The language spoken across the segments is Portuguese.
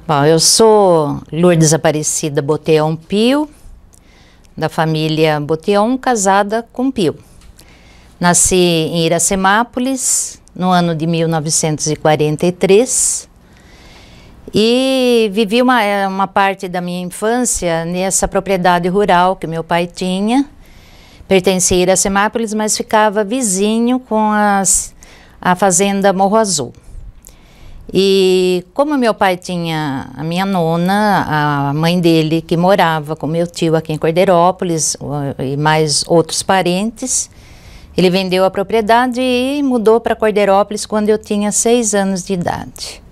Bom, eu sou Lourdes Aparecida Boteon Pio, da família Boteon, casada com Pio. Nasci em Iracemápolis, no ano de 1943, e vivi uma parte da minha infância nessa propriedade rural que meu pai tinha. Pertencia a Iracemápolis, mas ficava vizinho com a fazenda Morro Azul. E como meu pai tinha a minha nona, a mãe dele que morava com meu tio aqui em Cordeirópolis e mais outros parentes, ele vendeu a propriedade e mudou para Cordeirópolis quando eu tinha 6 anos de idade.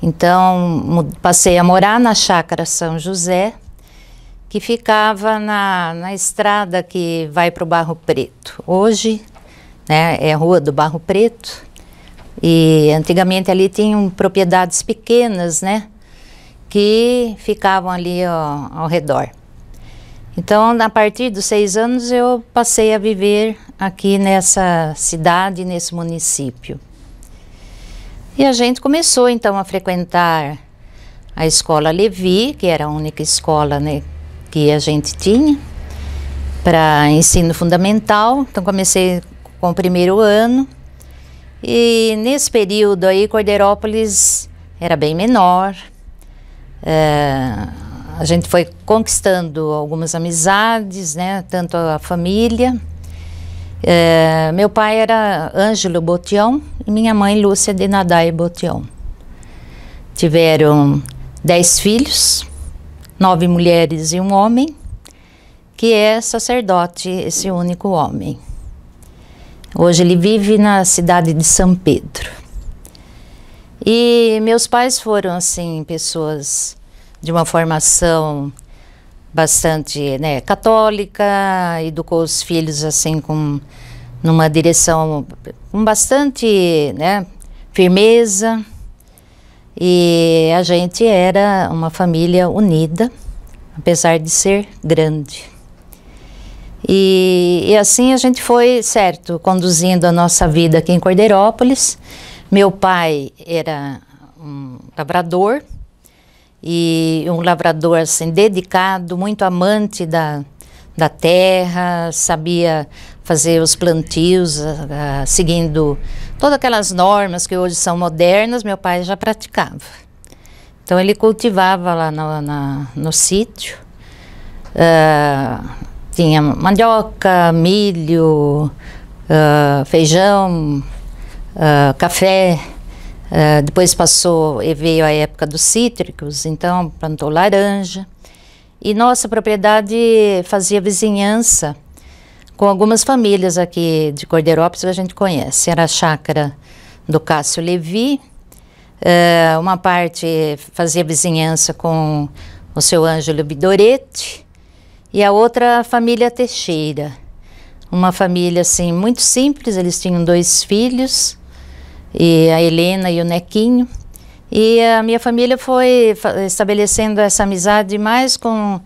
Então passei a morar na Chácara São José, que ficava na estrada que vai para o Barro Preto. Hoje, né, é a Rua do Barro Preto. E antigamente ali tinham propriedades pequenas, né, que ficavam ali ao redor. Então, a partir dos 6 anos, eu passei a viver aqui nessa cidade, nesse município. E a gente começou, então, a frequentar a Escola Levi, que era a única escola, né, que a gente tinha, para ensino fundamental. Então, comecei com o 1º ano. E nesse período aí, Cordeirópolis era bem menor. A gente foi conquistando algumas amizades, né? Tanto a família. Meu pai era Ângelo Boteon e minha mãe Lúcia de Nadai Boteon. Tiveram 10 filhos, 9 mulheres e um homem, que é sacerdote, esse único homem. Hoje ele vive na cidade de São Pedro. E meus pais foram, assim, pessoas de uma formação bastante, né, católica, educou os filhos, assim, numa direção com bastante, né, firmeza. E a gente era uma família unida, apesar de ser grande. E assim a gente foi, certo, conduzindo a nossa vida aqui em Cordeirópolis. Meu pai era um lavrador, e um lavrador assim, dedicado, muito amante da terra, sabia fazer os plantios, seguindo todas aquelas normas que hoje são modernas, meu pai já praticava. Então ele cultivava lá no sítio. Tinha mandioca, milho, feijão, café. Depois passou e veio a época dos cítricos, então plantou laranja. E nossa propriedade fazia vizinhança com algumas famílias aqui de Cordeirópolis que a gente conhece. Era a chácara do Cássio Levi, uma parte fazia vizinhança com o seu Ângelo Bidoretti, e a outra, a família Teixeira. Uma família, assim, muito simples. Eles tinham 2 filhos, e a Helena e o Nequinho. E a minha família foi estabelecendo essa amizade mais com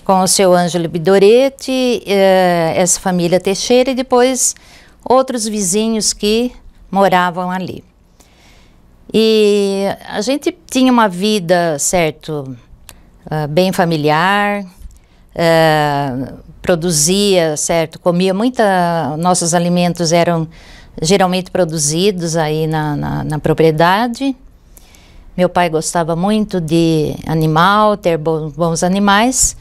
o seu Ângelo Bidoretti, essa família Teixeira, e depois outros vizinhos que moravam ali. E a gente tinha uma vida, certo, bem familiar. Produzia, certo, comia nossos alimentos eram geralmente produzidos aí na propriedade. Meu pai gostava muito de animal, ter bons animais,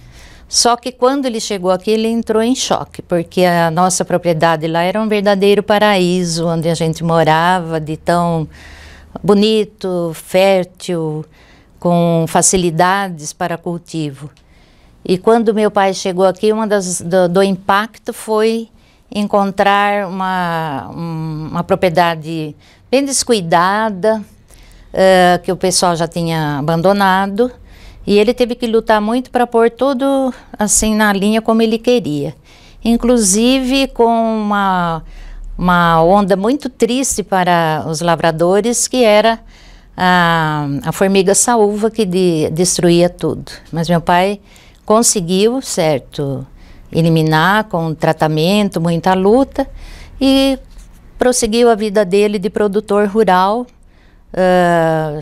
só que quando ele chegou aqui ele entrou em choque, porque a nossa propriedade lá era um verdadeiro paraíso, onde a gente morava, de tão bonito, fértil, com facilidades para cultivo. E quando meu pai chegou aqui, do impacto foi encontrar uma propriedade bem descuidada, que o pessoal já tinha abandonado, e ele teve que lutar muito para pôr tudo assim na linha como ele queria. Inclusive com uma onda muito triste para os lavradores, que era a formiga saúva que destruía tudo. Mas meu pai conseguiu, certo, eliminar com tratamento, muita luta, e prosseguiu a vida dele de produtor rural,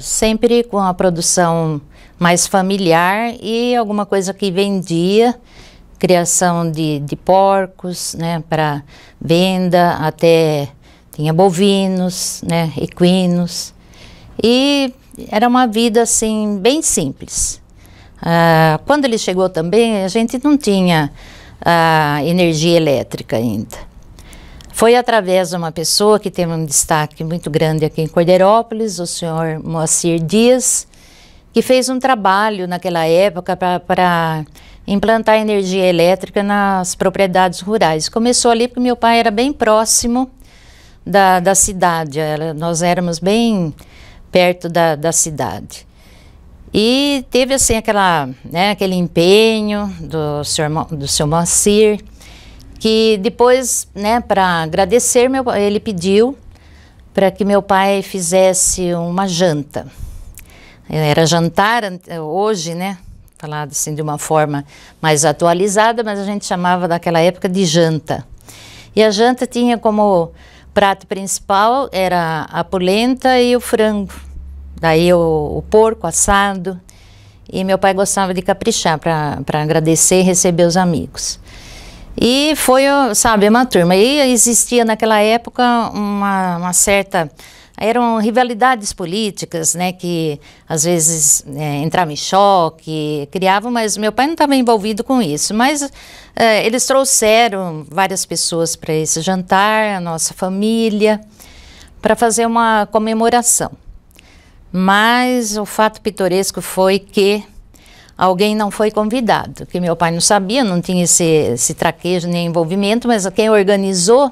sempre com a produção mais familiar e alguma coisa que vendia, criação de porcos, né, para venda, até tinha bovinos, né, equinos, e era uma vida assim bem simples. Quando ele chegou também, a gente não tinha energia elétrica ainda. Foi através de uma pessoa que teve um destaque muito grande aqui em Cordeirópolis, o senhor Moacir Dias, que fez um trabalho naquela época para implantar energia elétrica nas propriedades rurais. Começou ali porque meu pai era bem próximo da cidade, nós éramos bem perto da cidade. E teve assim aquele empenho do seu Moacir, que depois, né, para agradecer, ele pediu para que meu pai fizesse uma janta. Era jantar hoje, né, falado assim de uma forma mais atualizada, mas a gente chamava daquela época de janta. E a janta tinha como prato principal era a polenta e o frango, daí o porco assado, e meu pai gostava de caprichar para agradecer e receber os amigos. E foi, sabe, uma turma. E existia naquela época uma certa... Eram rivalidades políticas, né, que às vezes entravam em choque, criavam, mas meu pai não estava envolvido com isso. Mas eles trouxeram várias pessoas para esse jantar, a nossa família, para fazer uma comemoração. Mas o fato pitoresco foi que alguém não foi convidado, que meu pai não sabia, não tinha esse traquejo nem envolvimento, mas quem organizou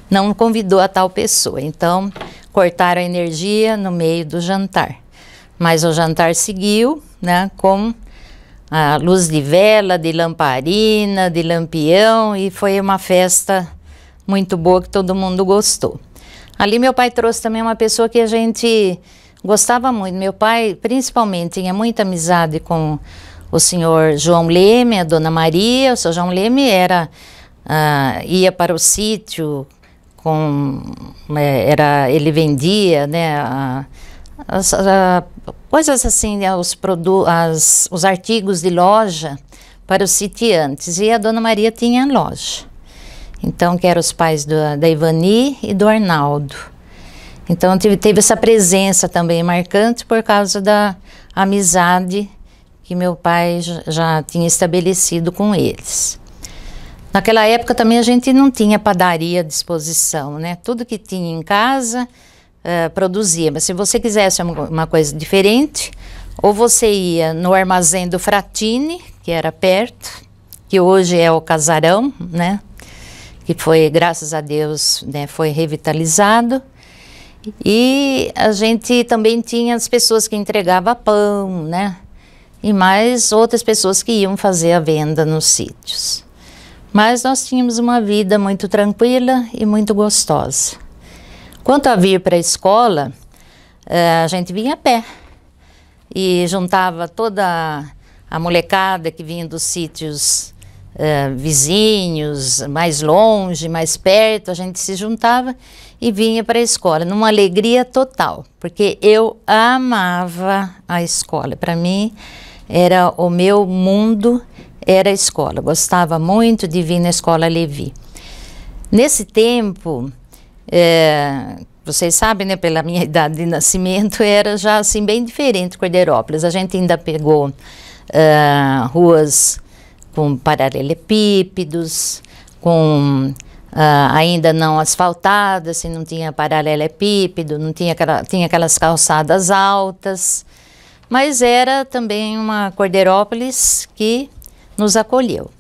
não convidou a tal pessoa. Então, cortaram a energia no meio do jantar. Mas o jantar seguiu, né, com a luz de vela, de lamparina, de lampião, e foi uma festa muito boa que todo mundo gostou. Ali meu pai trouxe também uma pessoa que a gente gostava muito. Meu pai, principalmente, tinha muita amizade com o senhor João Leme, a dona Maria. O senhor João Leme ia para o sítio, ele vendia, né, coisas assim, os artigos de loja para os sitiantes. E a dona Maria tinha loja. Então, que eram os pais da Ivani e do Arnaldo. Então, teve essa presença também marcante por causa da amizade que meu pai já tinha estabelecido com eles. Naquela época também a gente não tinha padaria à disposição, né? Tudo que tinha em casa produzia. Mas se você quisesse uma coisa diferente, ou você ia no armazém do Fratini, que era perto, que hoje é o Casarão, né? Que foi, graças a Deus, né, foi revitalizado. E a gente também tinha as pessoas que entregavam pão, né? E mais outras pessoas que iam fazer a venda nos sítios. Mas nós tínhamos uma vida muito tranquila e muito gostosa. Quanto a vir para a escola, a gente vinha a pé. E juntava toda a molecada que vinha dos sítios vizinhos, mais longe, mais perto, a gente se juntava e vinha para a escola, numa alegria total, porque eu amava a escola. Para mim, era o meu mundo, era a escola. Gostava muito de vir na Escola Levi. Nesse tempo, vocês sabem, né, pela minha idade de nascimento, era já assim bem diferente Cordeirópolis. A gente ainda pegou ruas com paralelepípedos, com ainda não asfaltadas, assim, não tinha paralelepípedo, não tinha tinha aquelas calçadas altas, mas era também uma Cordeirópolis que nos acolheu.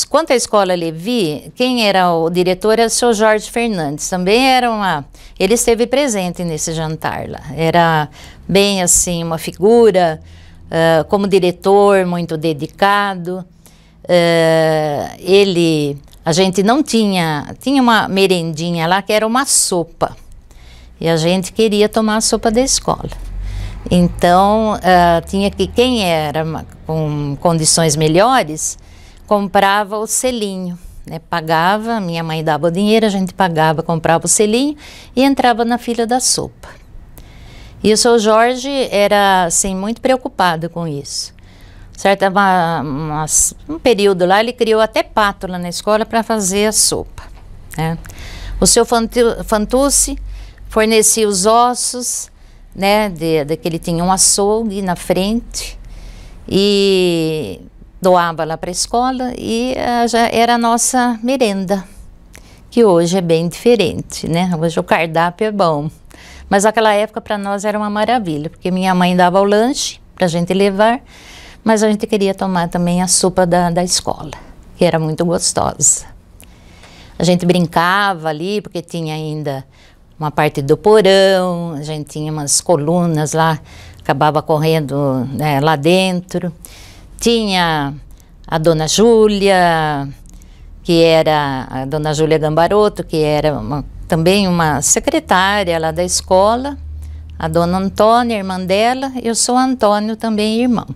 Quanto à Escola Levi, quem era o diretor era o senhor Jorge Fernandes. Também ele esteve presente nesse jantar lá. Era bem assim uma figura, como diretor, muito dedicado. A gente não tinha uma merendinha lá que era uma sopa. E a gente queria tomar a sopa da escola. Então, quem era com condições melhores, comprava o selinho, né? Pagava, minha mãe dava o dinheiro, a gente pagava, comprava o selinho e entrava na fila da sopa. E o seu Jorge era, assim, muito preocupado com isso. Certo, um período lá, ele criou até pato lá na escola para fazer a sopa, né? O seu Fantucci fornecia os ossos, né, que ele tinha um açougue na frente e doava lá para a escola e já era a nossa merenda, que hoje é bem diferente, né? Hoje o cardápio é bom, mas naquela época para nós era uma maravilha, porque minha mãe dava o lanche para a gente levar, mas a gente queria tomar também a sopa da escola, que era muito gostosa. A gente brincava ali, porque tinha ainda uma parte do porão, a gente tinha umas colunas lá, acabava correndo, né, lá dentro. Tinha a Dona Júlia, que era a Dona Júlia Gambaroto, que era também uma secretária lá da escola, a Dona Antônia, irmã dela, e o seu Antônio também, irmão.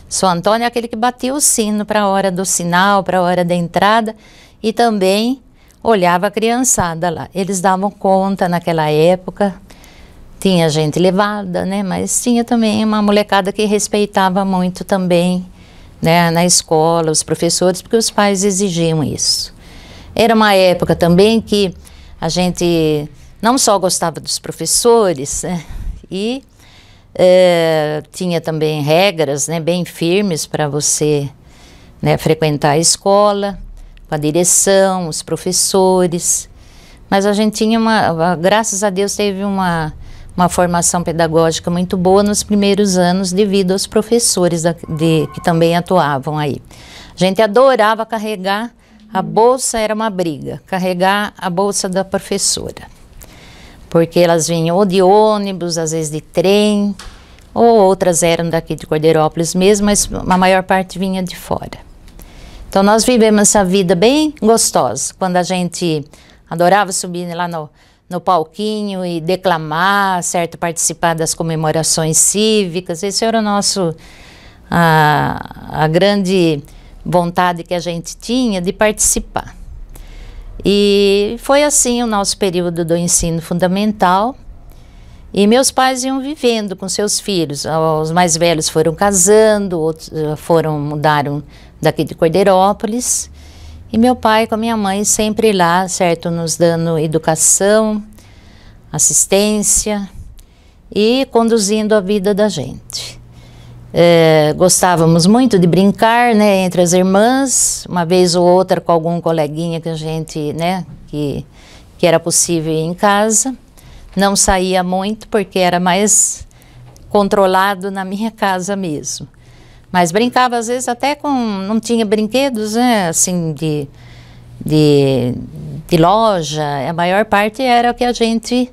O seu Antônio é aquele que batia o sino para a hora do sinal, para a hora da entrada, e também olhava a criançada lá. Eles davam conta naquela época, tinha gente levada, né? Mas tinha também uma molecada que respeitava muito também, né, na escola, os professores, porque os pais exigiam isso. Era uma época também que a gente não só gostava dos professores, né, e tinha também regras, né, bem firmes para você, né, frequentar a escola, com a direção, os professores, mas a gente tinha graças a Deus teve uma formação pedagógica muito boa nos primeiros anos devido aos professores que também atuavam aí. A gente adorava carregar a bolsa, era uma briga, carregar a bolsa da professora, porque elas vinham ou de ônibus, às vezes de trem, ou outras eram daqui de Cordeirópolis mesmo, mas a maior parte vinha de fora. Então nós vivemos essa vida bem gostosa, quando a gente adorava subir lá no palquinho e declamar, certo, participar das comemorações cívicas. Esse era o nosso, a grande vontade que a gente tinha de participar. E foi assim o nosso período do ensino fundamental. E meus pais iam vivendo com seus filhos. Os mais velhos foram casando, outros mudaram daqui de Cordeirópolis. E meu pai com a minha mãe sempre lá, certo, nos dando educação, assistência e conduzindo a vida da gente. Gostávamos muito de brincar, né, entre as irmãs, uma vez ou outra com algum coleguinha que a gente, né, que era possível ir em casa. Não saía muito porque era mais controlado na minha casa mesmo. Mas brincava às vezes até com, não tinha brinquedos, né, assim, de loja. A maior parte era o que a gente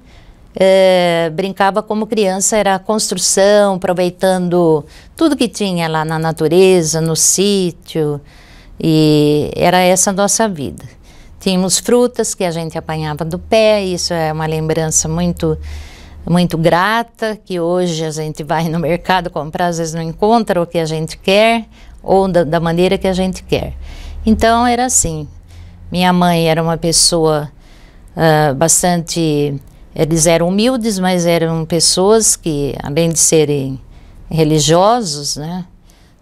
brincava como criança, era construção, aproveitando tudo que tinha lá na natureza, no sítio, e era essa a nossa vida. Tínhamos frutas que a gente apanhava do pé, isso é uma lembrança muito, muito grata, que hoje a gente vai no mercado comprar, às vezes não encontra o que a gente quer, ou da maneira que a gente quer. Então era assim, minha mãe era uma pessoa bastante... Eles eram humildes, mas eram pessoas que, além de serem religiosos, né,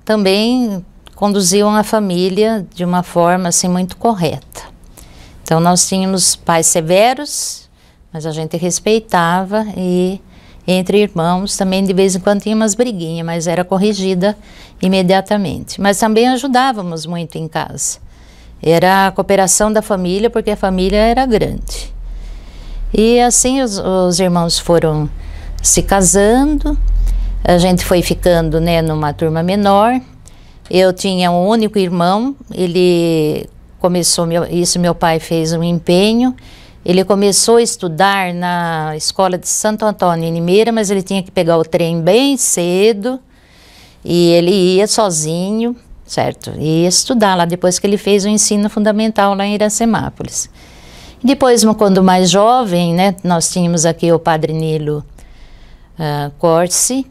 também conduziam a família de uma forma assim muito correta. Então nós tínhamos pais severos, mas a gente respeitava, e entre irmãos também de vez em quando tinha umas briguinhas, mas era corrigida imediatamente. Mas também ajudávamos muito em casa. Era a cooperação da família, porque a família era grande. E assim os irmãos foram se casando, a gente foi ficando, né, numa turma menor. Eu tinha um único irmão, ele começou, meu pai fez um empenho, ele começou a estudar na escola de Santo Antônio, em Limeira, mas ele tinha que pegar o trem bem cedo, e ele ia sozinho, certo? E ia estudar lá, depois que ele fez o ensino fundamental lá em Iracemápolis. Depois, quando mais jovem, né, nós tínhamos aqui o padre Nilo Corsi,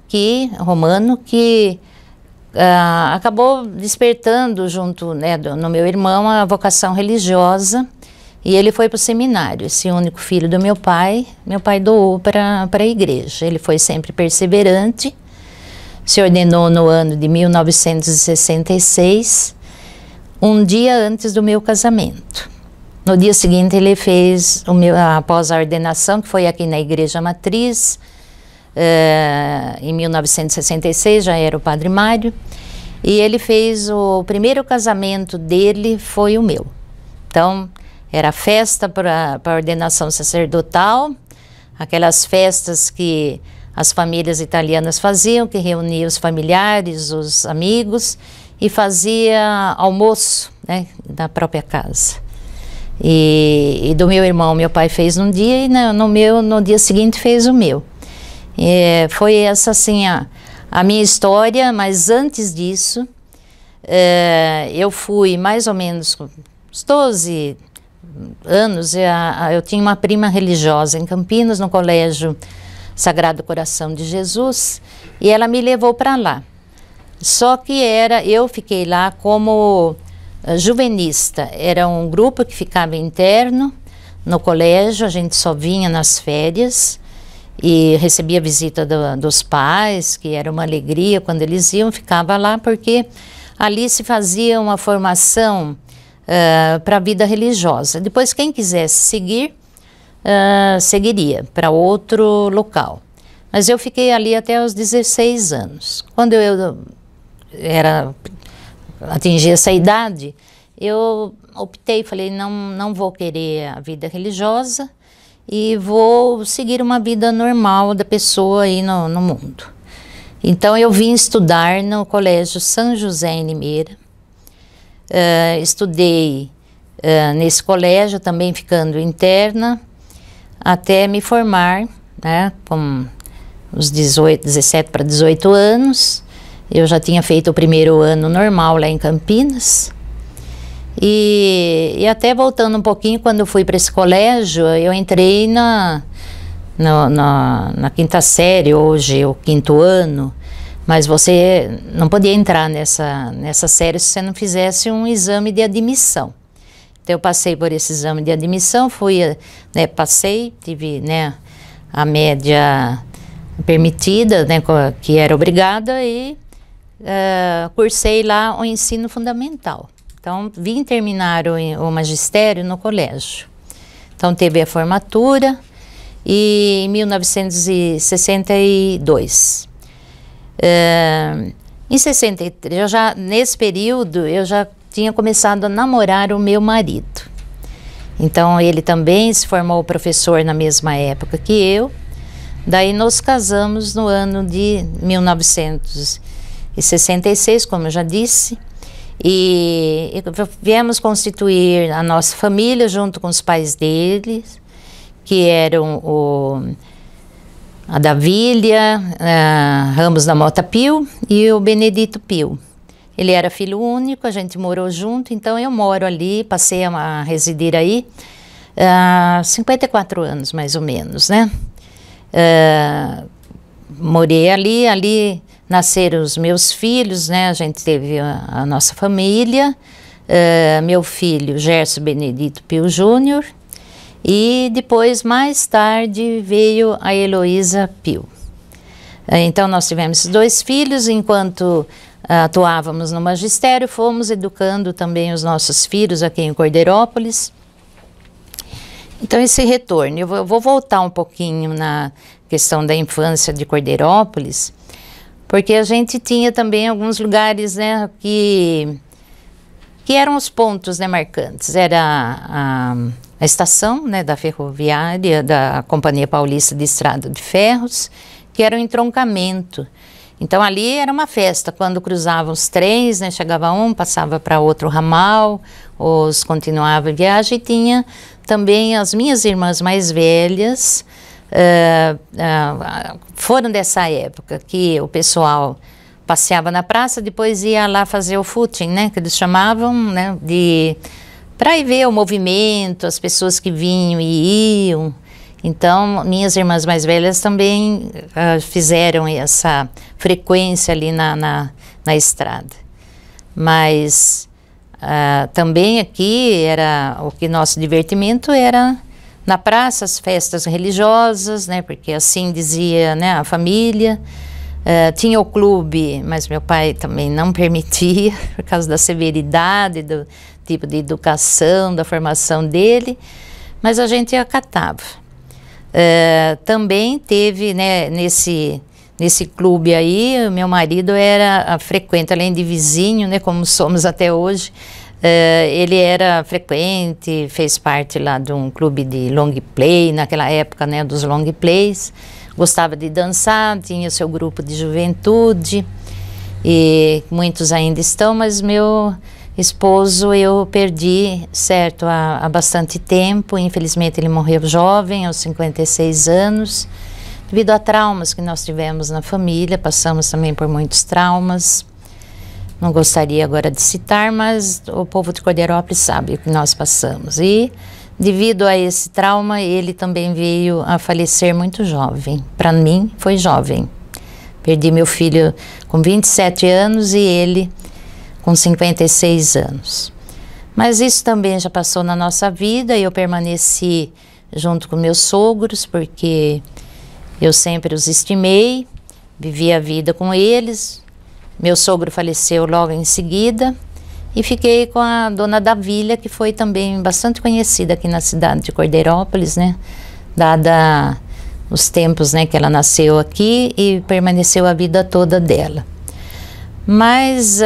romano, que acabou despertando junto, né, no meu irmão a vocação religiosa, e ele foi para o seminário. Esse único filho do meu pai doou para a igreja. Ele foi sempre perseverante, se ordenou no ano de 1966, um dia antes do meu casamento. No dia seguinte ele fez após a ordenação, que foi aqui na Igreja Matriz, em 1966, já era o Padre Mário, e ele fez o primeiro casamento dele, foi o meu. Então, era festa para a ordenação sacerdotal, aquelas festas que as famílias italianas faziam, que reuniam os familiares, os amigos, e fazia almoço, né, na própria casa. E do meu irmão, meu pai fez num dia, e no dia seguinte fez o meu. Foi essa assim a minha história, mas antes disso, eu fui mais ou menos com uns 12 anos, eu tinha uma prima religiosa em Campinas, no Colégio Sagrado Coração de Jesus, e ela me levou para lá. Só que eu fiquei lá como juvenista, era um grupo que ficava interno no colégio, a gente só vinha nas férias, e recebia a visita dos pais, que era uma alegria quando eles iam, ficava lá porque ali se fazia uma formação para a vida religiosa. Depois quem quisesse seguir, seguiria para outro local. Mas eu fiquei ali até os 16 anos. Quando eu atingi essa idade, eu optei, falei, não vou querer a vida religiosa, e vou seguir uma vida normal da pessoa aí no mundo. Então eu vim estudar no Colégio São José em Limeira. Estudei nesse colégio, também ficando interna, até me formar, né, com os 17 para 18 anos. Eu já tinha feito o primeiro ano normal lá em Campinas. E até voltando um pouquinho, quando eu fui para esse colégio, eu entrei na quinta série, hoje o quinto ano, mas você não podia entrar nessa série se você não fizesse um exame de admissão. Então eu passei por esse exame de admissão, passei, tive, né, a média permitida, né, que era obrigada, e cursei lá o ensino fundamental. Então, vim terminar o magistério no colégio. Então, teve a formatura em 1962. Em 63, nesse período, eu já tinha começado a namorar o meu marido. Então, ele também se formou professor na mesma época que eu. Daí, nos casamos no ano de 1966, como eu já disse. E viemos constituir a nossa família junto com os pais deles, que eram a Davília Ramos da Mota Pio e o Benedito Pio. Ele era filho único, a gente morou junto, então eu moro ali, passei a residir aí 54 anos mais ou menos, né? Morei ali nasceram os meus filhos, né? A gente teve a nossa família, meu filho Gerson Benedito Pio Júnior, e depois, mais tarde, veio a Heloísa Pio. Então, nós tivemos esses dois filhos, enquanto atuávamos no magistério, fomos educando também os nossos filhos aqui em Cordeirópolis. Então, esse retorno, eu vou voltar um pouquinho na questão da infância de Cordeirópolis, porque a gente tinha também alguns lugares, né, que eram os pontos, né, marcantes. Era a estação, né, da ferroviária, da Companhia Paulista de Estrada de Ferros, que era um entroncamento. Então ali era uma festa, quando cruzavam os trens, né, chegava um, passava para outro ramal, os continuava a viagem, e tinha também as minhas irmãs mais velhas, foram dessa época que o pessoal passeava na praça, depois ia lá fazer o footing, né, que eles chamavam, né, para ir ver o movimento, as pessoas que vinham e iam. Então, minhas irmãs mais velhas também fizeram essa frequência ali na estrada. Mas também aqui era o que nosso divertimento era na praça, as festas religiosas, né, porque assim dizia, né, a família. Tinha o clube, mas meu pai também não permitia, por causa da severidade, do tipo de educação, da formação dele, mas a gente acatava. Também teve, né, nesse clube aí, meu marido era frequente, além de vizinho, né, como somos até hoje, ele era frequente, fez parte lá de um clube de long play, naquela época, né, dos long plays. Gostava de dançar, tinha seu grupo de juventude, e muitos ainda estão, mas meu esposo eu perdi, certo, há bastante tempo. Infelizmente ele morreu jovem, aos 56 anos, devido a traumas que nós tivemos na família. Passamos também por muitos traumas, não gostaria agora de citar, mas o povo de Cordeirópolis sabe o que nós passamos. E devido a esse trauma, ele também veio a falecer muito jovem. Para mim, foi jovem. Perdi meu filho com 27 anos e ele com 56 anos. Mas isso também já passou na nossa vida e eu permaneci junto com meus sogros, porque eu sempre os estimei, vivi a vida com eles. Meu sogro faleceu logo em seguida. E fiquei com a dona Davília, que foi também bastante conhecida aqui na cidade de Cordeirópolis, né? Dada os tempos, né, que ela nasceu aqui e permaneceu a vida toda dela. Mas,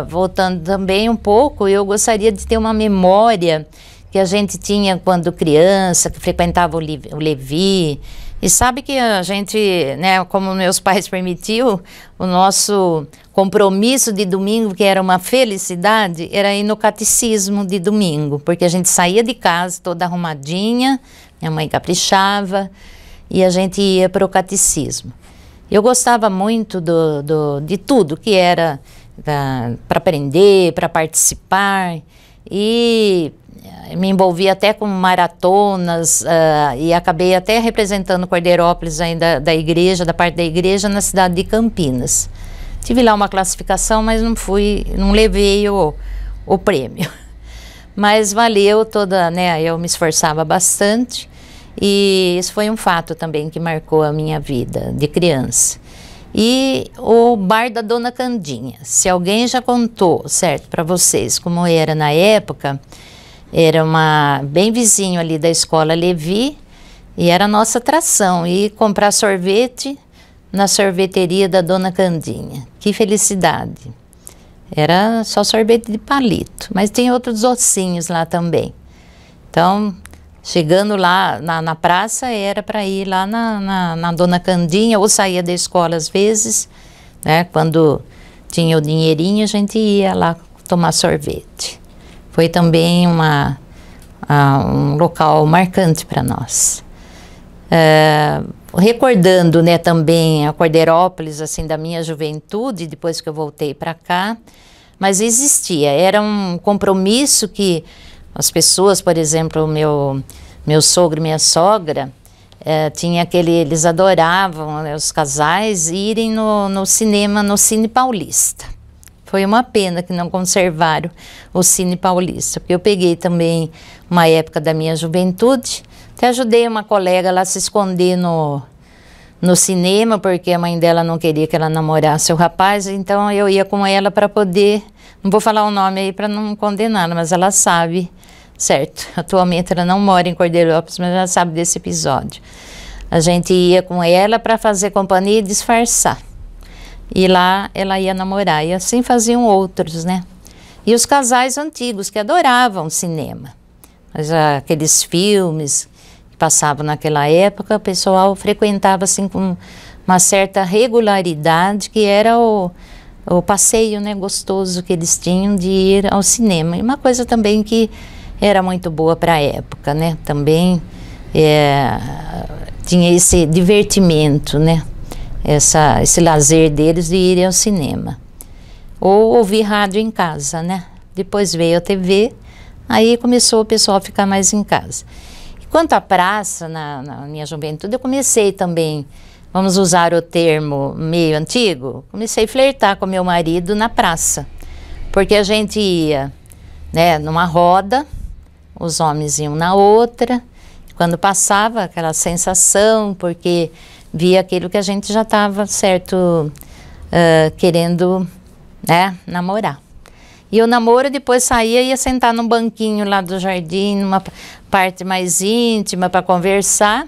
voltando também um pouco, eu gostaria de ter uma memória que a gente tinha quando criança, que frequentava o Levi. E sabe que a gente, né, como meus pais permitiu, o nosso compromisso de domingo, que era uma felicidade, era ir no catecismo de domingo, porque a gente saía de casa toda arrumadinha, minha mãe caprichava, e a gente ia para o catecismo. Eu gostava muito de tudo que era para aprender, para participar, e me envolvi até com maratonas e acabei até representando Cordeirópolis ainda da igreja, da parte da igreja, na cidade de Campinas. Tive lá uma classificação, mas não levei o prêmio. Mas valeu toda, né, eu me esforçava bastante e isso foi um fato também que marcou a minha vida de criança. E o bar da Dona Candinha, se alguém já contou, certo, para vocês como era na época, era bem vizinho ali da escola Levi e era a nossa atração, ir comprar sorvete na sorveteria da Dona Candinha. Que felicidade! Era só sorvete de palito, mas tem outros docinhos lá também. Então, chegando lá na praça, era para ir lá na Dona Candinha, ou saía da escola às vezes, né? Quando tinha o dinheirinho, a gente ia lá tomar sorvete. Foi também um local marcante para nós. Recordando, né, também a Cordeirópolis, assim, da minha juventude, depois que eu voltei para cá, mas existia, era um compromisso que as pessoas, por exemplo, meu sogro e minha sogra, tinha eles adoravam, né, os casais, irem no cinema, no Cine Paulista. Foi uma pena que não conservaram o Cine Paulista, porque eu peguei também uma época da minha juventude, até ajudei uma colega lá a se esconder no cinema, porque a mãe dela não queria que ela namorasse o rapaz, então eu ia com ela para poder, não vou falar o nome aí para não condená-la, mas ela sabe, certo? Atualmente ela não mora em Cordeirópolis, mas ela sabe desse episódio. A gente ia com ela para fazer companhia e disfarçar. E lá ela ia namorar, e assim faziam outros, né? E os casais antigos que adoravam cinema. Mas aqueles filmes que passavam naquela época, o pessoal frequentava assim com uma certa regularidade, que era o passeio, né, gostoso que eles tinham de ir ao cinema. E uma coisa também que era muito boa para a época, né? Também tinha esse divertimento, né? Esse lazer deles de irem ao cinema. Ou ouvir rádio em casa, né? Depois veio a TV, aí começou o pessoal a ficar mais em casa. E quanto à praça, na minha juventude, eu comecei também vamos usar o termo meio antigo, comecei a flertar com meu marido na praça. Porque a gente ia, né, numa roda, os homens iam na outra, quando passava aquela sensação, porque via aquilo que a gente já estava, certo, querendo, né, namorar. E o namoro depois saía e ia sentar num banquinho lá do jardim, numa parte mais íntima para conversar.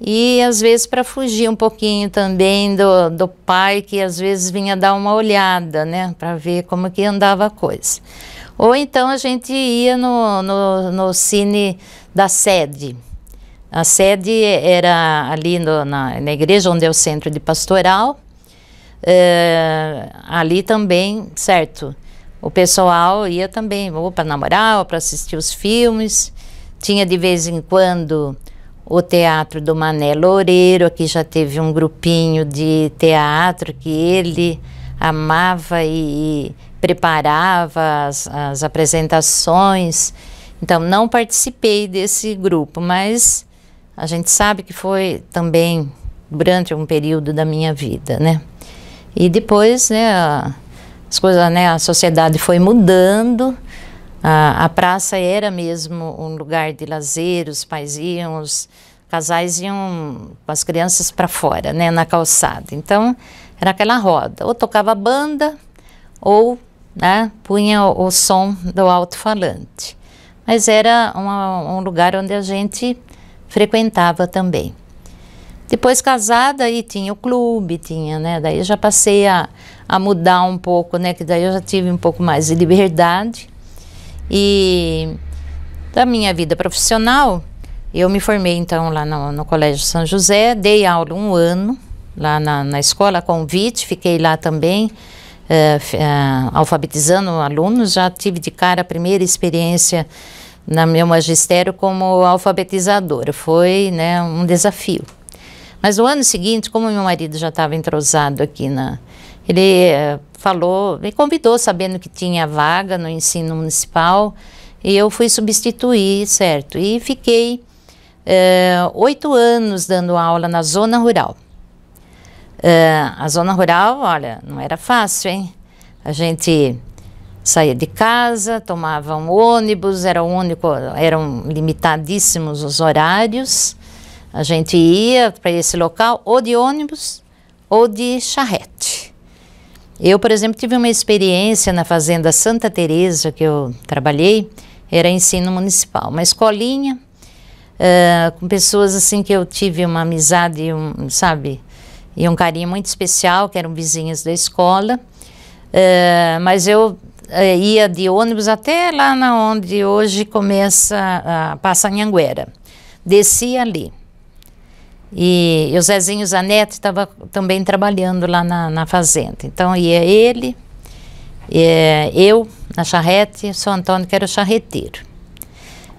E às vezes para fugir um pouquinho também do pai, que às vezes vinha dar uma olhada, né, para ver como que andava a coisa. Ou então a gente ia no cine da sede. A sede era ali na igreja, onde é o centro de pastoral. Ali também, certo, o pessoal ia também, ou para namorar, ou para assistir os filmes. Tinha de vez em quando o Teatro do Mané Loureiro, aqui já teve um grupinho de teatro que ele amava e preparava as apresentações. Então, não participei desse grupo, mas a gente sabe que foi também durante um período da minha vida, né? E depois, né, as coisas, né, a sociedade foi mudando, a praça era mesmo um lugar de lazer, os pais iam, os casais iam com as crianças para fora, né, na calçada. Então, era aquela roda, ou tocava banda, ou, né, punha o som do alto-falante. Mas era um lugar onde a gente frequentava também. Depois casada, aí tinha o clube, tinha, né, daí eu já passei a mudar um pouco, né, que daí eu já tive um pouco mais de liberdade. E da minha vida profissional, eu me formei então lá no Colégio São José, dei aula 1 ano, lá na escola Convite, fiquei lá também, alfabetizando alunos. Já tive de cara a primeira experiência no meu magistério como alfabetizadora, foi, né, um desafio. Mas no ano seguinte, como meu marido já estava entrosado aqui ele falou, me convidou sabendo que tinha vaga no ensino municipal, e eu fui substituir, certo? E fiquei 8 anos dando aula na zona rural. A zona rural, olha, não era fácil, hein? A gente saía de casa, tomava um ônibus, eram limitadíssimos os horários. A gente ia para esse local ou de ônibus ou de charrete. Eu, por exemplo, tive uma experiência na Fazenda Santa Teresa, que eu trabalhei, era ensino municipal, uma escolinha, com pessoas assim que eu tive uma amizade, sabe, e um carinho muito especial, que eram vizinhas da escola, mas eu ia de ônibus até lá onde hoje passa Anhanguera, descia ali. E o Zezinho Zanetti estava também trabalhando lá na fazenda. Então ia ele, eu na charrete, o seu Antônio, que era o charreteiro.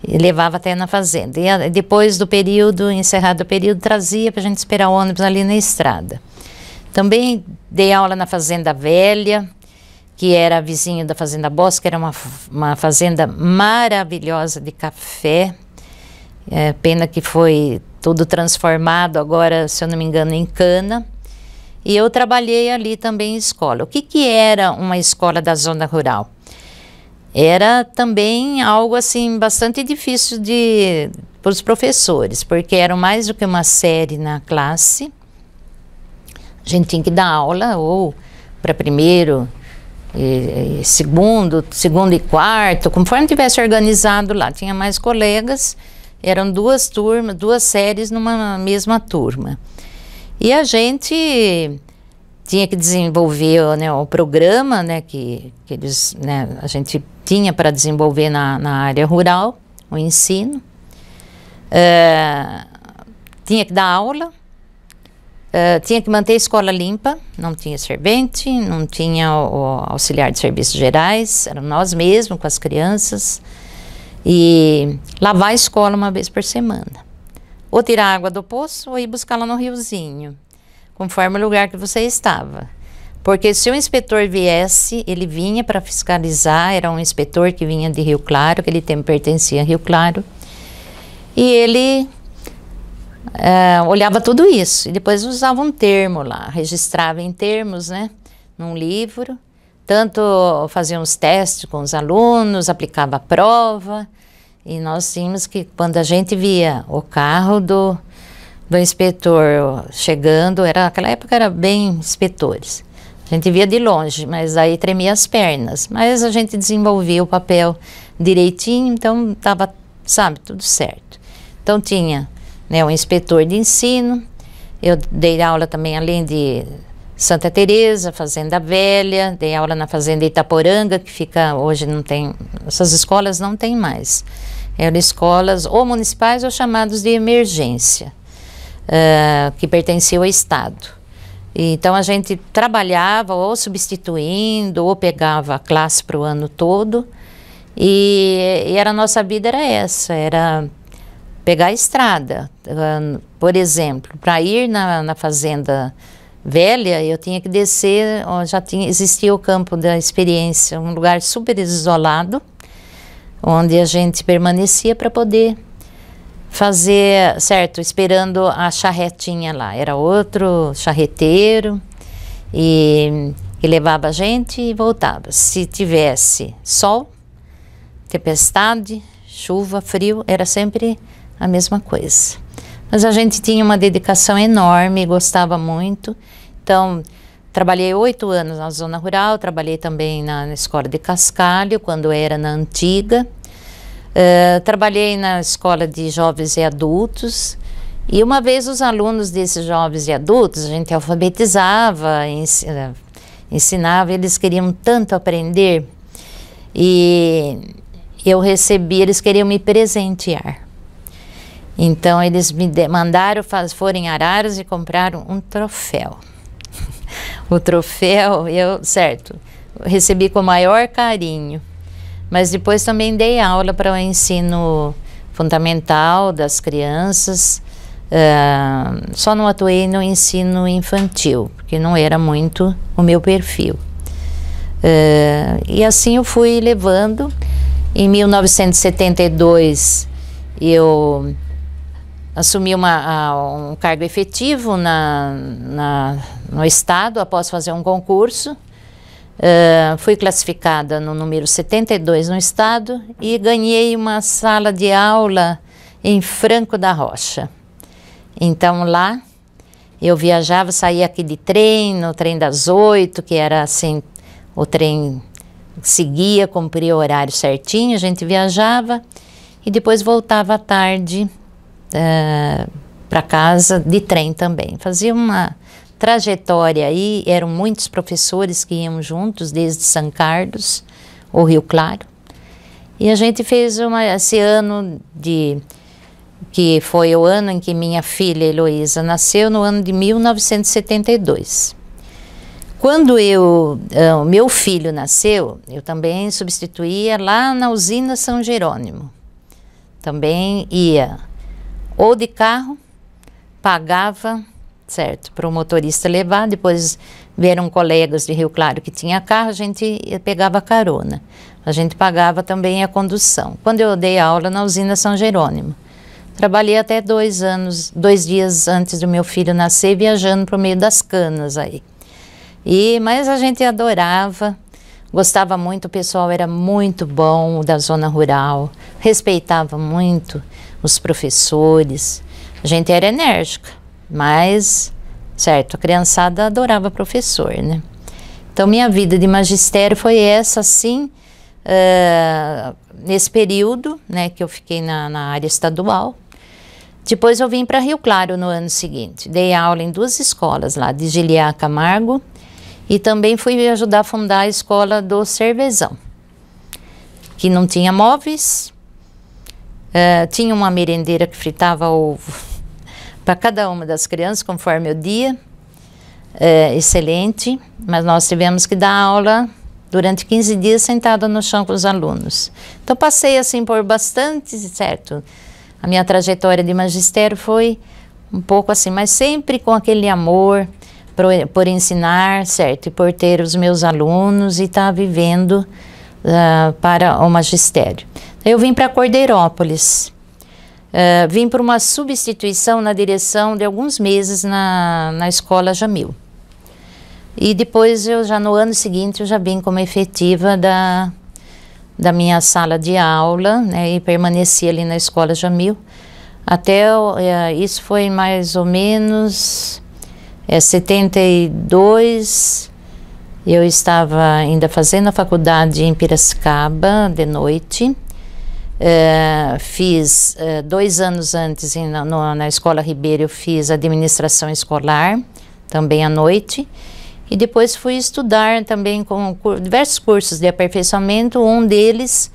E levava até na fazenda. E depois do período, encerrado o período, trazia para a gente esperar o ônibus ali na estrada. Também dei aula na Fazenda Velha, que era vizinho da Fazenda Bosque, que era uma fazenda maravilhosa de café. Pena que foi tudo transformado agora, se eu não me engano, em cana. E eu trabalhei ali também em escola. O que era uma escola da zona rural? Era também algo assim bastante difícil para os professores, porque era mais do que uma série na classe. A gente tinha que dar aula ou para primeiro, segundo e quarto, conforme tivesse organizado lá. Tinha mais colegas. Eram 2 turmas, 2 séries numa mesma turma. E a gente tinha que desenvolver, né, o programa, né, que eles, né, a gente tinha para desenvolver na área rural, o ensino. Tinha que dar aula, tinha que manter a escola limpa, não tinha servente, não tinha o auxiliar de serviços gerais, eram nós mesmos com as crianças. E lavar a escola 1 vez por semana. Ou tirar água do poço ou ir buscá-la no riozinho, conforme o lugar que você estava. Porque se o inspetor viesse, ele vinha para fiscalizar, era um inspetor que vinha de Rio Claro, aquele tempo pertencia a Rio Claro, e ele olhava tudo isso e depois usava um termo lá, registrava em termos, né, num livro. Tanto fazia uns testes com os alunos, aplicava a prova, e nós tínhamos que, quando a gente via o carro do inspetor chegando, naquela época era bem inspetores, a gente via de longe, mas aí tremia as pernas, mas a gente desenvolvia o papel direitinho, então estava, sabe, tudo certo. Então tinha, né, um inspetor de ensino, eu dei aula também, além de Santa Teresa, Fazenda Velha, dei aula na Fazenda Itaporanga, que fica, hoje não tem, essas escolas não tem mais. Eram escolas ou municipais ou chamados de emergência, que pertenciam ao Estado. Então a gente trabalhava ou substituindo, ou pegava a classe para o ano todo, e a nossa vida era essa, era pegar a estrada. Por exemplo, para ir na Fazenda Velha, eu tinha que descer, existia o Campo da Experiência, um lugar super isolado, onde a gente permanecia para poder fazer, certo, esperando a charretinha lá. Era outro charreteiro e levava a gente e voltava. Se tivesse sol, tempestade, chuva, frio, era sempre a mesma coisa. Mas a gente tinha uma dedicação enorme, gostava muito. Então, trabalhei 8 anos na zona rural, trabalhei também na escola de Cascalho, quando era na antiga. Trabalhei na escola de jovens e adultos. E uma vez os alunos desses jovens e adultos, a gente alfabetizava, ensinava, eles queriam tanto aprender. E eu recebi, eles queriam me presentear. Então eles me mandaram, foram em Araras e compraram um troféu. O troféu, certo, recebi com o maior carinho. Mas depois também dei aula para o ensino fundamental das crianças. Só não atuei no ensino infantil, porque não era muito o meu perfil. E assim eu fui levando. Em 1972, eu assumi um cargo efetivo no Estado, após fazer um concurso. Fui classificada no número 72 no Estado e ganhei uma sala de aula em Franco da Rocha. Então lá eu viajava, saía aqui de trem, no trem das 8, que era assim, o trem seguia, cumpria o horário certinho, a gente viajava e depois voltava à tarde para casa de trem também. Fazia uma trajetória aí, eram muitos professores que iam juntos, desde São Carlos, ou Rio Claro. E a gente fez esse ano que foi o ano em que minha filha Heloísa nasceu, no ano de 1972. Quando o meu filho nasceu, eu também substituía lá na usina São Jerônimo. Também ia ou de carro, pagava, certo, para o motorista levar, depois vieram colegas de Rio Claro que tinha carro, a gente pegava carona. A gente pagava também a condução. Quando eu dei aula na usina São Jerônimo, trabalhei até 2 dias antes do meu filho nascer, viajando para o meio das canas aí. Mas a gente adorava, gostava muito, o pessoal era muito bom da zona rural, respeitava muito os professores, a gente era enérgica, mas, certo, a criançada adorava professor, né? Então minha vida de magistério foi essa, assim, nesse período, né, que eu fiquei na área estadual. Depois eu vim para Rio Claro no ano seguinte, dei aula em 2 escolas lá, de Giliá Camargo, e também fui ajudar a fundar a escola do Cervezão, que não tinha móveis, tinha uma merendeira que fritava ovo para cada uma das crianças, conforme o dia, excelente, mas nós tivemos que dar aula durante 15 dias sentada no chão com os alunos. Então passei assim por bastante, certo, a minha trajetória de magistério foi um pouco assim, mas sempre com aquele amor por ensinar, certo, e por ter os meus alunos e estar vivendo para o magistério. Eu vim para Cordeirópolis. vim por uma substituição na direção de alguns meses na Escola Jamil. E depois, já no ano seguinte, eu já vim como efetiva da minha sala de aula, né, e permaneci ali na Escola Jamil. Até, isso foi mais ou menos 72, eu estava ainda fazendo a faculdade em Piracicaba, de noite. Fiz 2 anos antes, na Escola Ribeiro, eu fiz administração escolar, também à noite. E depois fui estudar também com diversos cursos de aperfeiçoamento, um deles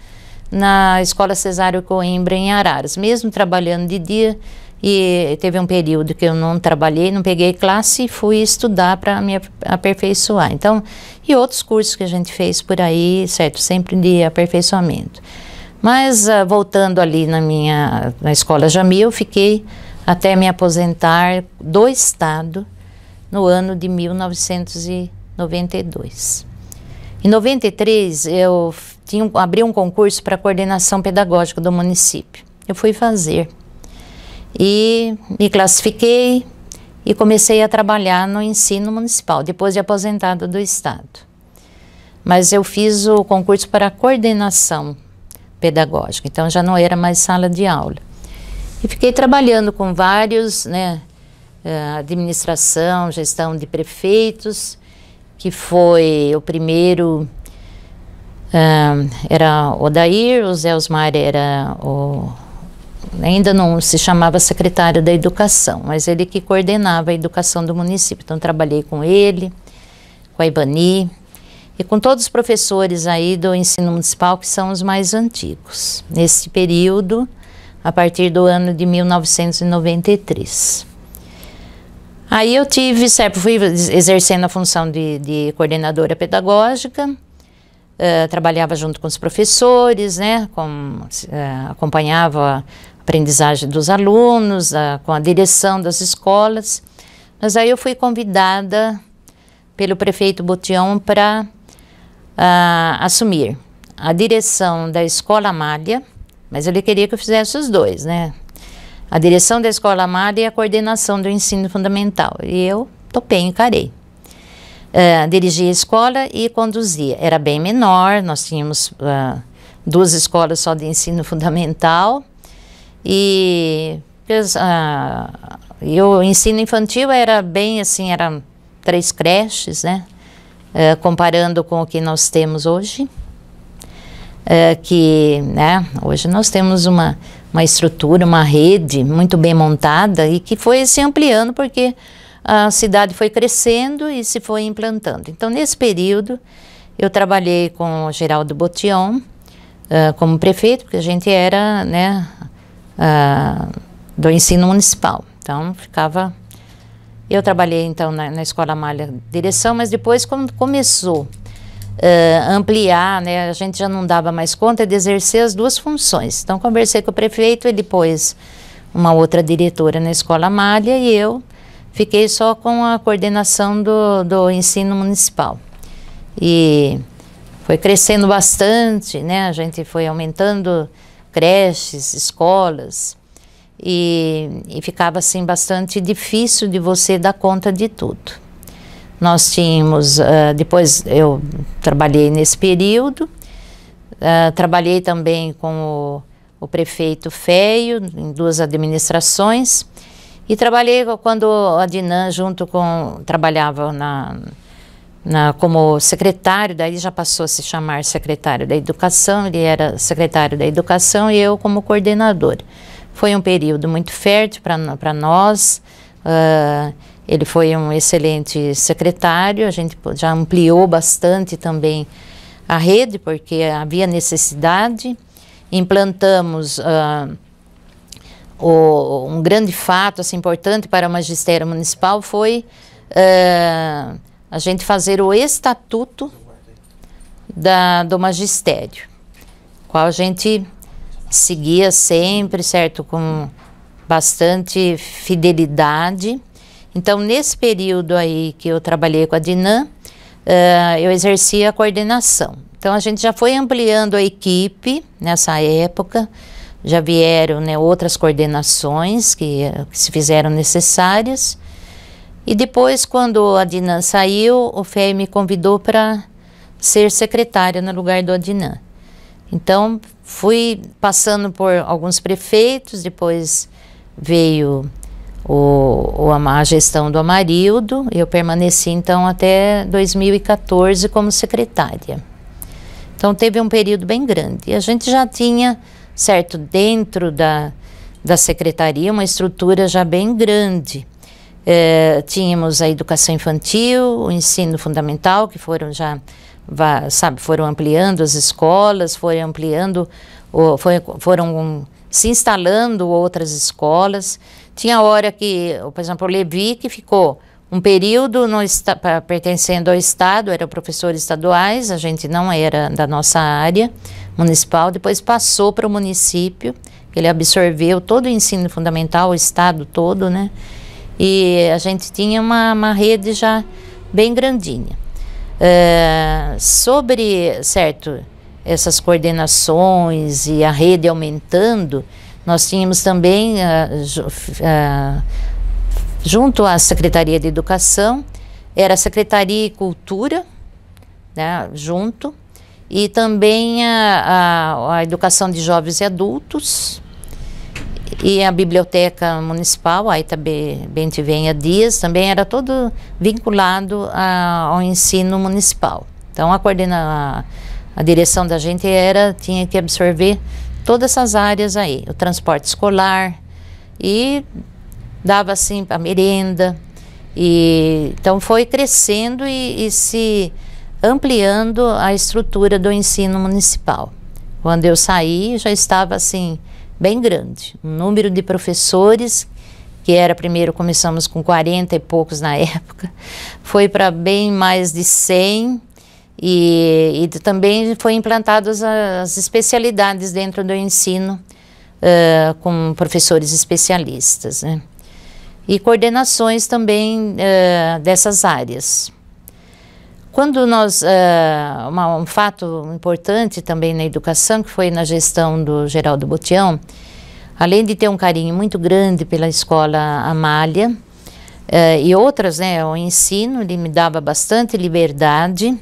na Escola Cesário Coimbra, em Araras. Mesmo trabalhando de dia, e teve um período que eu não trabalhei, não peguei classe e fui estudar para me aperfeiçoar. Então, e outros cursos que a gente fez por aí, certo? Sempre de aperfeiçoamento. Mas, voltando ali na Escola Jamil, fiquei até me aposentar do Estado no ano de 1992. Em 93, eu abri um concurso para coordenação pedagógica do município. Eu fui fazer e me classifiquei e comecei a trabalhar no ensino municipal, depois de aposentado do Estado. Mas eu fiz o concurso para coordenação pedagógica, então já não era mais sala de aula. E fiquei trabalhando com vários, né, administração, gestão de prefeitos, que foi o primeiro, era o Odair, o Zé Osmar era ainda não se chamava secretário da Educação, mas ele que coordenava a educação do município. Então trabalhei com ele, com a Ibani e com todos os professores aí do ensino municipal, que são os mais antigos, nesse período, a partir do ano de 1993. Aí eu fui exercendo a função de coordenadora pedagógica, trabalhava junto com os professores, né, acompanhava a aprendizagem dos alunos, com a direção das escolas. Mas aí eu fui convidada pelo prefeito Botion para assumir a direção da Escola Amália, mas ele queria que eu fizesse os dois, né? A direção da Escola Amália e a coordenação do ensino fundamental. E eu topei, encarei. Dirigia a escola e conduzia. Era bem menor, nós tínhamos 2 escolas só de ensino fundamental. E o ensino infantil era bem assim, eram 3 creches, né? Comparando com o que nós temos hoje. Né, hoje nós temos uma estrutura, uma rede muito bem montada e que foi se ampliando porque a cidade foi crescendo e se foi implantando. Então, nesse período, eu trabalhei com o Geraldo Botion como prefeito, porque a gente era, né, do ensino municipal. Então, eu trabalhei então na Escola Amália direção, mas depois, quando começou ampliar, né, a gente já não dava mais conta de exercer as 2 funções. Então, conversei com o prefeito, ele pôs uma outra diretora na Escola Amália e eu fiquei só com a coordenação do ensino municipal. E foi crescendo bastante, né, a gente foi aumentando creches, escolas, e ficava assim bastante difícil de você dar conta de tudo. Nós tínhamos, depois eu trabalhei nesse período, trabalhei também com o prefeito Feio, em 2 administrações, e trabalhei quando a Dinan, trabalhava como secretário, daí já passou a se chamar secretário da Educação, ele era secretário da Educação e eu como coordenadora. Foi um período muito fértil para nós. Ele foi um excelente secretário, a gente já ampliou bastante também a rede, porque havia necessidade. Implantamos um grande fato assim, importante para o magistério municipal foi a gente fazer o estatuto do magistério, qual a gente seguia sempre, certo, com bastante fidelidade. Então, nesse período aí que eu trabalhei com a Dinan, eu exercia a coordenação. Então, a gente já foi ampliando a equipe nessa época. já vieram, né, outras coordenações que se fizeram necessárias. E depois, quando o Adnan saiu, o FEI me convidou para ser secretária no lugar do Adnan. Então, fui passando por alguns prefeitos, depois veio a gestão do Amarildo, eu permaneci então até 2014 como secretária. Então teve um período bem grande. E a gente já tinha, certo, dentro da secretaria, uma estrutura já bem grande. Tínhamos a educação infantil, o ensino fundamental, que foram já, foram ampliando as escolas, foram ampliando, foram se instalando outras escolas. Tinha hora que, por exemplo, o Levi, que ficou um período pertencendo ao Estado, eram professores estaduais, a gente não era da nossa área municipal, depois passou para o município, ele absorveu todo o ensino fundamental, o Estado todo, né? E a gente tinha uma rede já bem grandinha. Sobre, certo, essas coordenações e a rede aumentando, nós tínhamos também, junto à Secretaria de Educação, era a Secretaria e Cultura, né, junto, e também a Educação de Jovens e Adultos, e a Biblioteca Municipal, a Itabe Bentivenha Dias, também era todo vinculado ao ensino municipal. Então, a direção da gente tinha que absorver todas essas áreas aí, o transporte escolar, e dava assim a merenda, e então foi crescendo e se ampliando a estrutura do ensino municipal. Quando eu saí, já estava assim bem grande, um número de professores, que era, primeiro começamos com 40 e poucos na época, foi para bem mais de 100, e também foi implantadas as especialidades dentro do ensino, com professores especialistas, né? E coordenações também dessas áreas. Quando nós, um fato importante também na educação, que foi na gestão do Geraldo Botião, além de ter um carinho muito grande pela escola Amália, e outras, né, o ensino, ele me dava bastante liberdade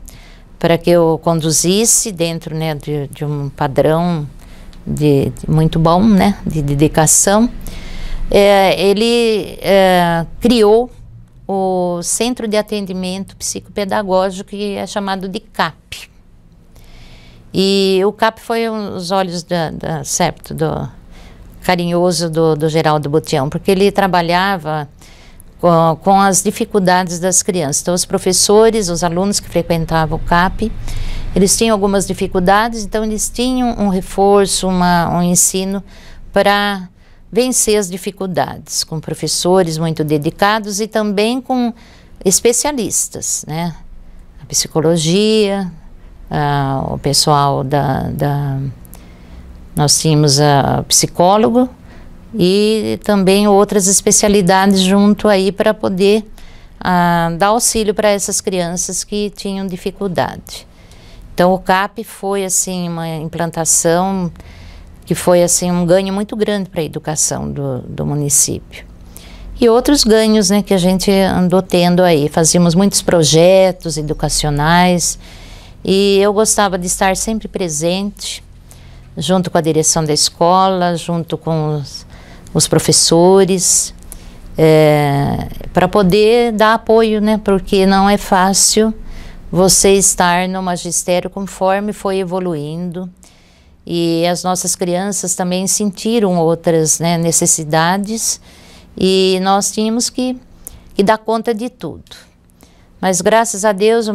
para que eu conduzisse dentro, né, de um padrão muito bom, né, de dedicação. Ele criou o Centro de Atendimento Psicopedagógico, que é chamado de CAP. E o CAP foi os olhos certo, carinhoso do Geraldo Botião, porque ele trabalhava com as dificuldades das crianças. Então, os professores, os alunos que frequentavam o CAP, eles tinham algumas dificuldades, então eles tinham um reforço, um ensino para vencer as dificuldades, com professores muito dedicados e também com especialistas, né? A psicologia, o pessoal nós tínhamos a psicólogo e também outras especialidades junto aí para poder dar auxílio para essas crianças que tinham dificuldade. Então o CAP foi assim uma implantação que foi assim um ganho muito grande para a educação do município. E outros ganhos, né, que a gente andou tendo aí. Fazíamos muitos projetos educacionais e eu gostava de estar sempre presente, junto com a direção da escola, junto com os professores, para poder dar apoio, né, porque não é fácil você estar no magistério conforme foi evoluindo. E as nossas crianças também sentiram outras, né, necessidades e nós tínhamos que dar conta de tudo. Mas graças a Deus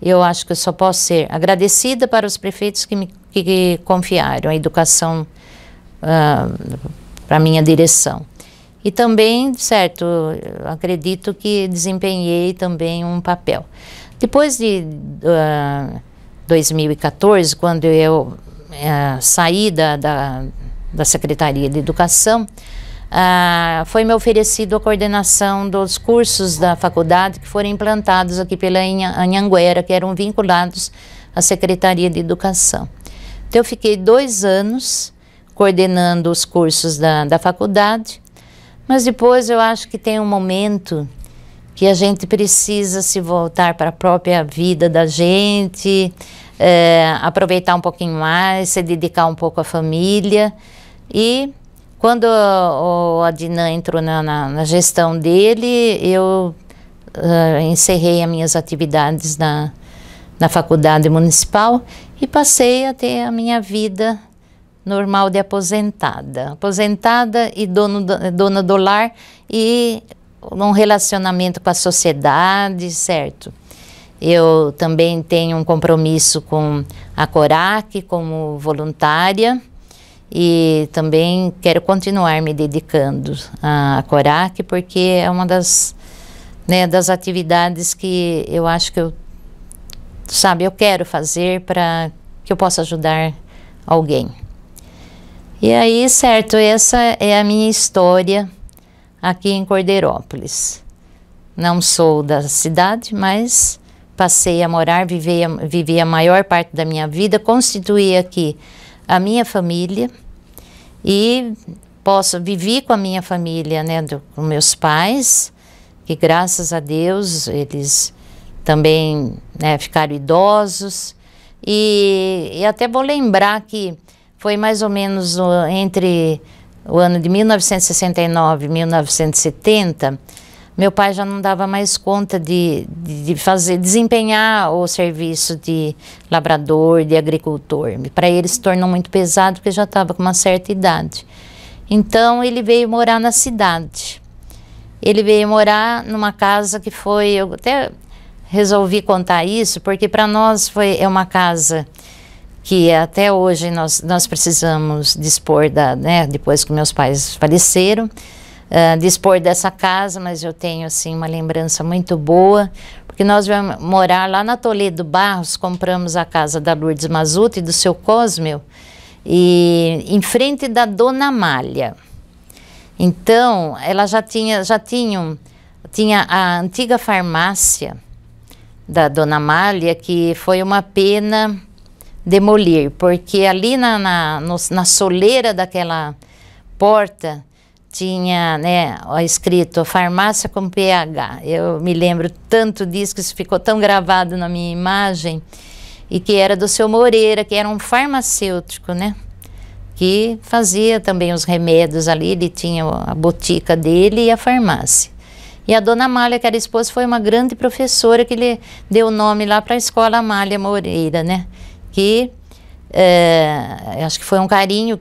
eu acho que eu só posso ser agradecida para os prefeitos que confiaram a educação para a minha direção. E também, certo, acredito que desempenhei também um papel. Depois de 2014, quando eu saí da Secretaria de Educação, foi-me oferecido a coordenação dos cursos da faculdade que foram implantados aqui pela Anhanguera, que eram vinculados à Secretaria de Educação. Então eu fiquei 2 anos coordenando os cursos da faculdade, mas depois eu acho que tem um momento que a gente precisa se voltar para a própria vida da gente, aproveitar um pouquinho mais, se dedicar um pouco à família. E quando o Adnan entrou na gestão dele, eu encerrei as minhas atividades na faculdade municipal e passei a ter a minha vida normal de aposentada. Aposentada e dona do lar e um relacionamento com a sociedade, certo? Eu também tenho um compromisso com a Corac como voluntária e também quero continuar me dedicando à Corac, porque é uma das atividades que eu acho que eu quero fazer para que eu possa ajudar alguém. E aí, certo, essa é a minha história aqui em Cordeirópolis. Não sou da cidade, mas passei a morar, vivi a maior parte da minha vida, constituí aqui a minha família e vivi com a minha família, né, com meus pais, que graças a Deus eles também, né, ficaram idosos. E até vou lembrar que foi mais ou menos entre o ano de 1969 e 1970, meu pai já não dava mais conta de desempenhar o serviço de labrador, de agricultor. Para ele se tornou muito pesado, porque já estava com uma certa idade. Então ele veio morar na cidade. Ele veio morar numa casa que foi... Eu até resolvi contar isso, porque para nós é uma casa que até hoje nós precisamos dispor depois que meus pais faleceram, dispor dessa casa, mas eu tenho assim uma lembrança muito boa, porque nós vamos morar lá na Toledo Barros, compramos a casa da Lourdes Mazzuti e do seu Cosmel, e em frente da Dona Amália. Então, ela tinha a antiga farmácia da Dona Amália, que foi uma pena demolir, porque ali na soleira daquela porta tinha, né, escrito farmácia com PH. Eu me lembro tanto disso, que isso ficou tão gravado na minha imagem, e que era do seu Moreira, que era um farmacêutico, né, que fazia também os remédios ali. Ele tinha a botica dele e a farmácia. E a Dona Amália, que era esposa, foi uma grande professora, que ele deu o nome lá para a Escola Amália Moreira, né? Que acho que foi um carinho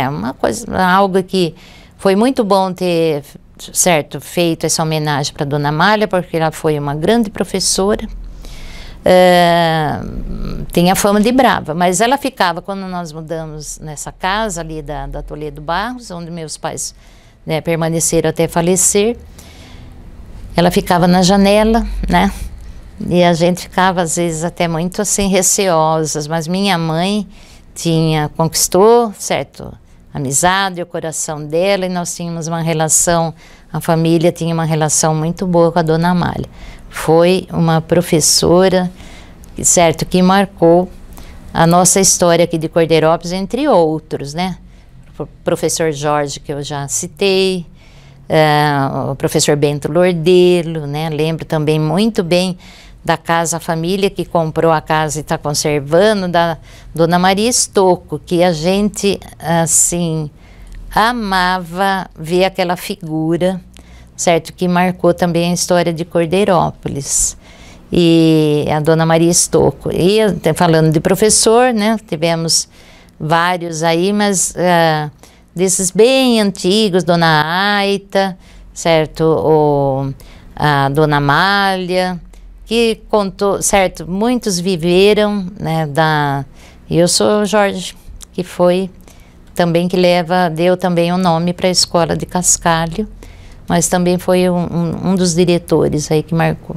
uma coisa, algo que foi muito bom ter, certo, feito essa homenagem para a Dona Amália, porque ela foi uma grande professora. Tem a fama de brava, mas ela ficava, quando nós mudamos nessa casa ali da Toledo Barros, onde meus pais, né, permaneceram até falecer, ela ficava na janela, né? E a gente ficava, às vezes, até muito assim, receosas, mas minha mãe conquistou, certo, amizade, o coração dela, e nós tínhamos uma relação, a família tinha uma relação muito boa com a Dona Amália. Foi uma professora, certo, que marcou a nossa história aqui de Cordeirópolis, entre outros, né? O professor Jorge, que eu já citei, o professor Bento Lordelo, né? Lembro também muito bem da casa, a família que comprou a casa e está conservando, da Dona Maria Estocco, que a gente, assim, amava ver aquela figura, certo, que marcou também a história de Cordeirópolis. E a Dona Maria Estocco. E falando de professor, né, tivemos vários aí, mas desses bem antigos, Dona Aita, certo, a Dona Amália, que contou, certo, muitos viveram, né, eu sou o Jorge, que foi também, que deu também o nome para a escola de Cascalho, mas também foi um dos diretores aí que marcou.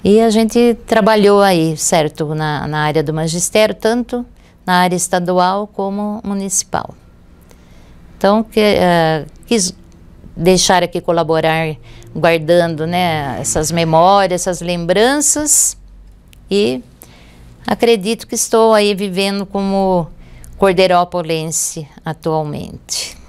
E a gente trabalhou aí, certo, na área do magistério, tanto na área estadual como municipal. Então, quis deixar aqui colaborar, guardando, né, essas memórias, essas lembranças, e acredito que estou aí vivendo como Cordeirópolense atualmente.